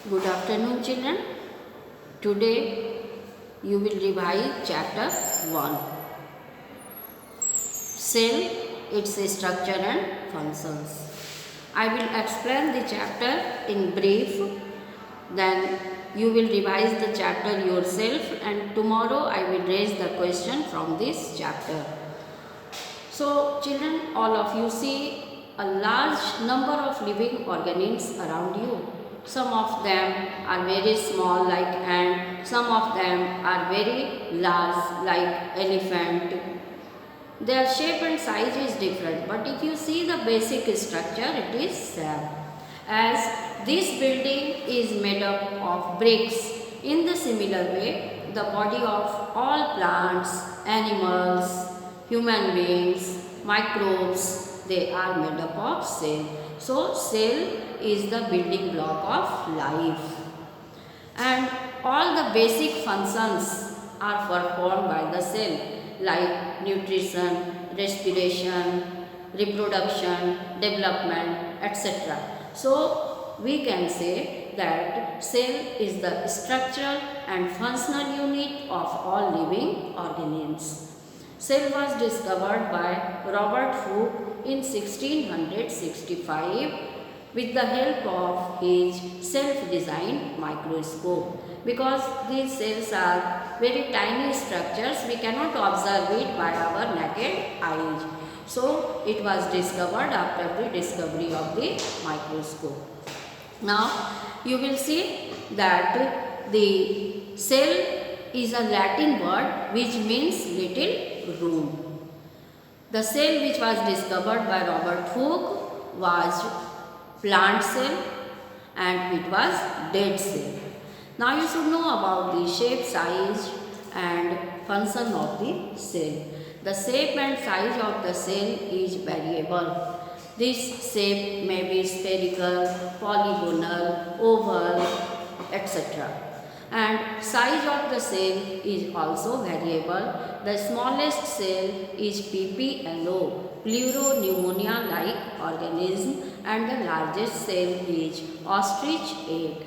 Good afternoon, children. Today you will revise chapter 1. Cell, its structure and functions. I will explain the chapter in brief, then you will revise the chapter yourself, and tomorrow I will raise the question from this chapter. So, children, all of you see a large number of living organisms around you. Some of them are very small like ant, some of them are very large like elephant. Their shape and size is different, but if you see the basic structure, it is same. As this building is made up of bricks, in the similar way, the body of all plants, animals, human beings, microbes, they are made up of cell. So, cell is the building block of life. And all the basic functions are performed by the cell like nutrition, respiration, reproduction, development, etc. So, we can say that cell is the structural and functional unit of all living organisms. Cell was discovered by Robert Hooke in 1665 with the help of his self-designed microscope. Because these cells are very tiny structures, we cannot observe it by our naked eyes. So, it was discovered after the discovery of the microscope. Now, you will see that the cell is a Latin word which means little room. The cell which was discovered by Robert Hooke was plant cell and it was dead cell. Now you should know about the shape, size and function of the cell. The shape and size of the cell is variable. This shape may be spherical, polygonal, oval, etc. And size of the cell is also variable. The smallest cell is PPLO, pleuropneumonia-like organism, and the largest cell is ostrich egg.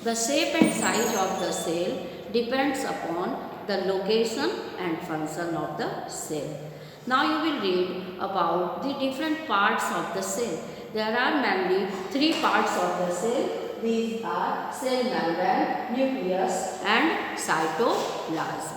The shape and size of the cell depends upon the location and function of the cell. Now you will read about the different parts of the cell. There are mainly three parts of the cell. These are cell membrane, nucleus and cytoplasm.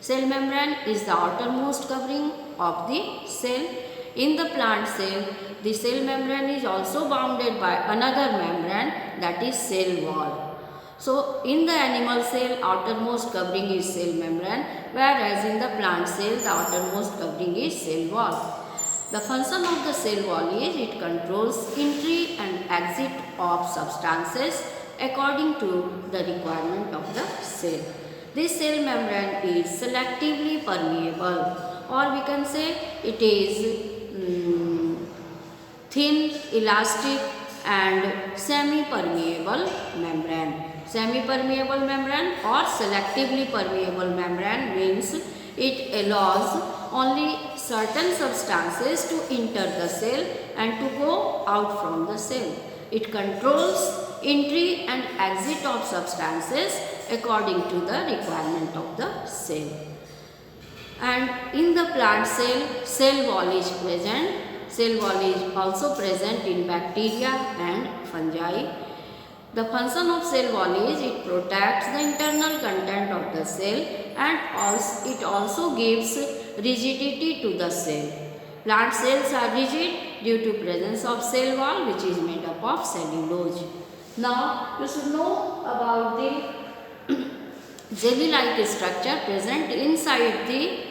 Cell membrane is the outermost covering of the cell. In the plant cell, the cell membrane is also bounded by another membrane, that is cell wall. So, in the animal cell, outermost covering is cell membrane, whereas in the plant cell, the outermost covering is cell wall. The function of the cell wall is it controls entry and exit of substances according to the requirement of the cell. This cell membrane is selectively permeable, or we can say it is thin, elastic and semi-permeable membrane. Semi-permeable membrane or selectively permeable membrane means it allows only certain substances to enter the cell and to go out from the cell. It controls entry and exit of substances according to the requirement of the cell. And in the plant cell, cell wall is present. Cell wall is also present in bacteria and fungi. The function of cell wall is it protects the internal content of the cell and it also gives rigidity to the cell. Plant cells are rigid due to presence of cell wall which is made up of cellulose. Now you should know about the jelly-like structure present inside the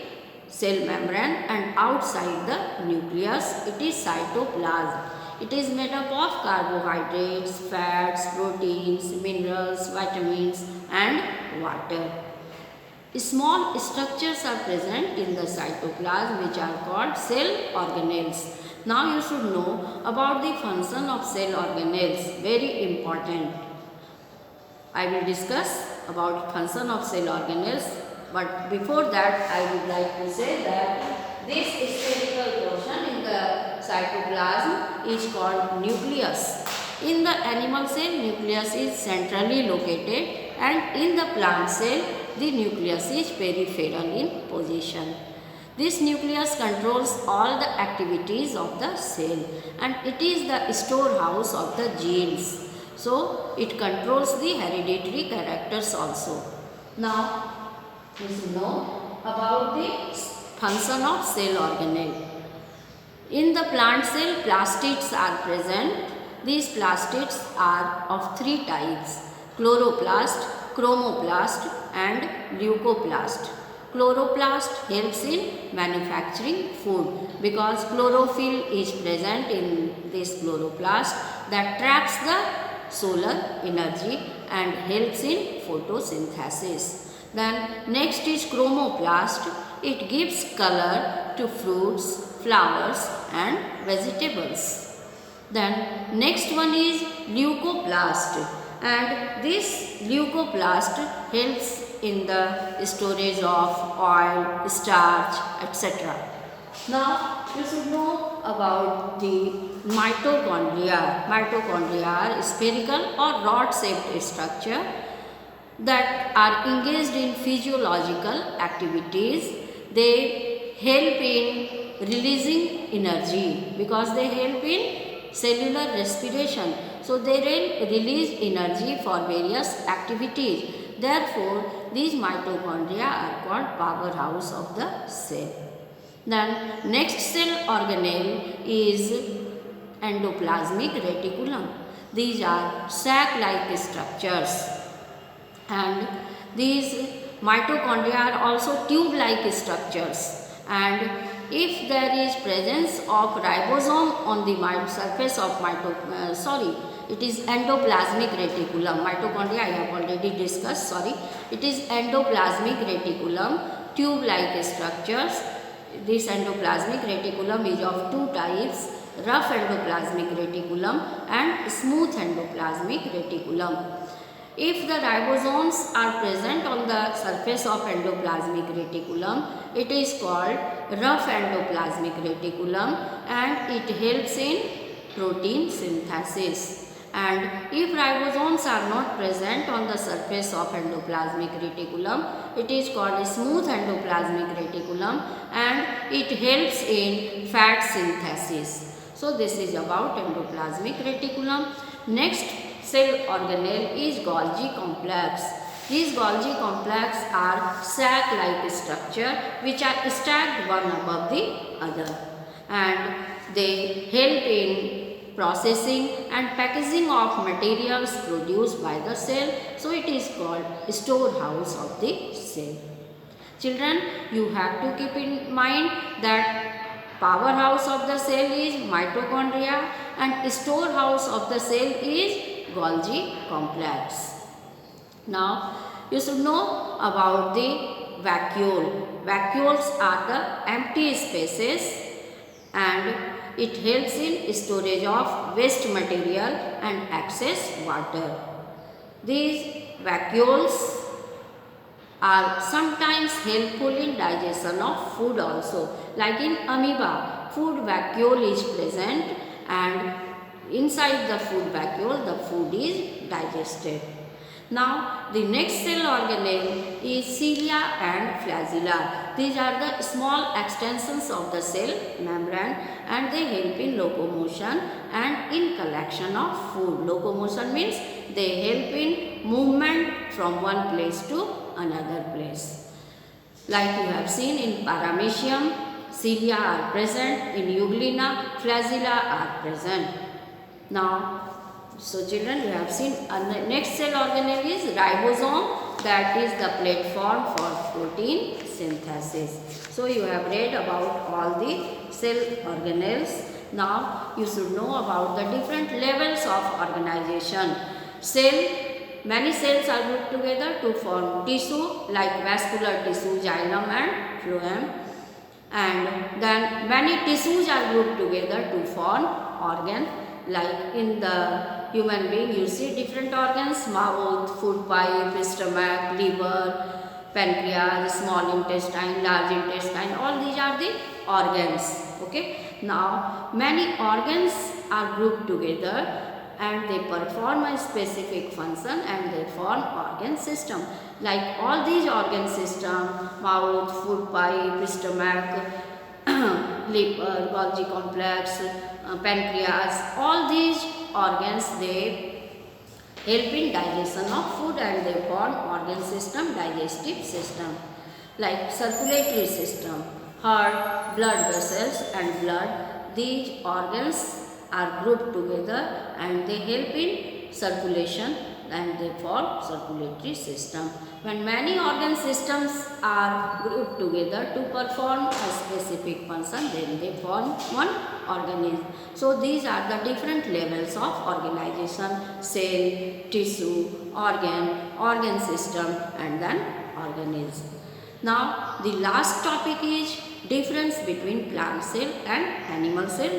cell membrane and outside the nucleus. It is cytoplasm. It is made up of carbohydrates, fats, proteins, minerals, vitamins and water. Small structures are present in the cytoplasm which are called cell organelles. Now you should know about the function of cell organelles. Very important. I will discuss about function of cell organelles, but before that I would like to say that this spherical portion in the cytoplasm is called nucleus In the animal cell, nucleus is centrally located, and in the plant cell, the nucleus is peripheral in position. This nucleus controls all the activities of the cell, and it is the storehouse of the genes. So, it controls the hereditary characters also. Now, we should know about the function of cell organelle. In the plant cell, plastids are present. These plastids are of three types: chloroplast, chromoplast and leucoplast. Chloroplast helps in manufacturing food because chlorophyll is present in this chloroplast that traps the solar energy and helps in photosynthesis. Then next is chromoplast. It gives color to fruits, flowers and vegetables. Then next one is leucoplast, and this leucoplast helps in the storage of oil, starch, etc. Now you should know about the mitochondria. Mitochondria are spherical or rod-shaped structure that are engaged in physiological activities. They help in releasing energy because they help in cellular respiration. So they release energy for various activities. Therefore, these mitochondria are called powerhouse of the cell. Then next cell organelle is endoplasmic reticulum. These are sac-like structures, and these mitochondria are also tube-like structures, and if there is presence of ribosome on the surface of it is endoplasmic reticulum. Mitochondria I have already discussed, it is endoplasmic reticulum, tube-like structures. This endoplasmic reticulum is of two types: rough endoplasmic reticulum and smooth endoplasmic reticulum. If the ribosomes are present on the surface of endoplasmic reticulum, it is called rough endoplasmic reticulum, and it helps in protein synthesis. And if ribosomes are not present on the surface of endoplasmic reticulum, it is called smooth endoplasmic reticulum, and it helps in fat synthesis. So this is about endoplasmic reticulum. Next cell organelle is Golgi complex. These Golgi complex are sac-like structure which are stacked one above the other, and they help in processing and packaging of materials produced by the cell. So it is called storehouse of the cell. Children, you have to keep in mind that powerhouse of the cell is mitochondria and storehouse of the cell is Golgi complex. Now you should know about the vacuole. Vacuoles are the empty spaces, and it helps in storage of waste material and access water. These vacuoles are sometimes helpful in digestion of food also. Like in amoeba, food vacuole is present, and inside the food vacuole the food is digested. Now the next cell organelle is cilia and flagella. These are the small extensions of the cell membrane, and they help in locomotion and in collection of food. Locomotion means they help in movement from one place to another place. Like you have seen in Paramecium, cilia are present, in Euglena, flagella are present. Now, so children, you have seen next cell organelle is ribosome, that is the platform for protein synthesis. So you have read about all the cell organelles. Now you should know about the different levels of organization. Many cells are grouped together to form tissue like vascular tissue, xylem and phloem, and then many tissues are grouped together to form organ. Like in the human being, you see different organs: mouth, food pipe, stomach, liver, pancreas, small intestine, large intestine. All these are the organs. Okay. Now many organs are grouped together and they perform a specific function and they form organ system. Like all these organ system, mouth, food pipe, stomach, liver, Golgi complex, pancreas, all these organs they help in digestion of food and they form organ system, digestive system. Like circulatory system, heart, blood vessels and blood, these organs are grouped together and they help in circulation and they form circulatory system. When many organ systems are grouped together to perform a specific function, then they form one organism. So these are the different levels of organization: cell, tissue, organ system and then organism. Now the last topic is difference between plant cell and animal cell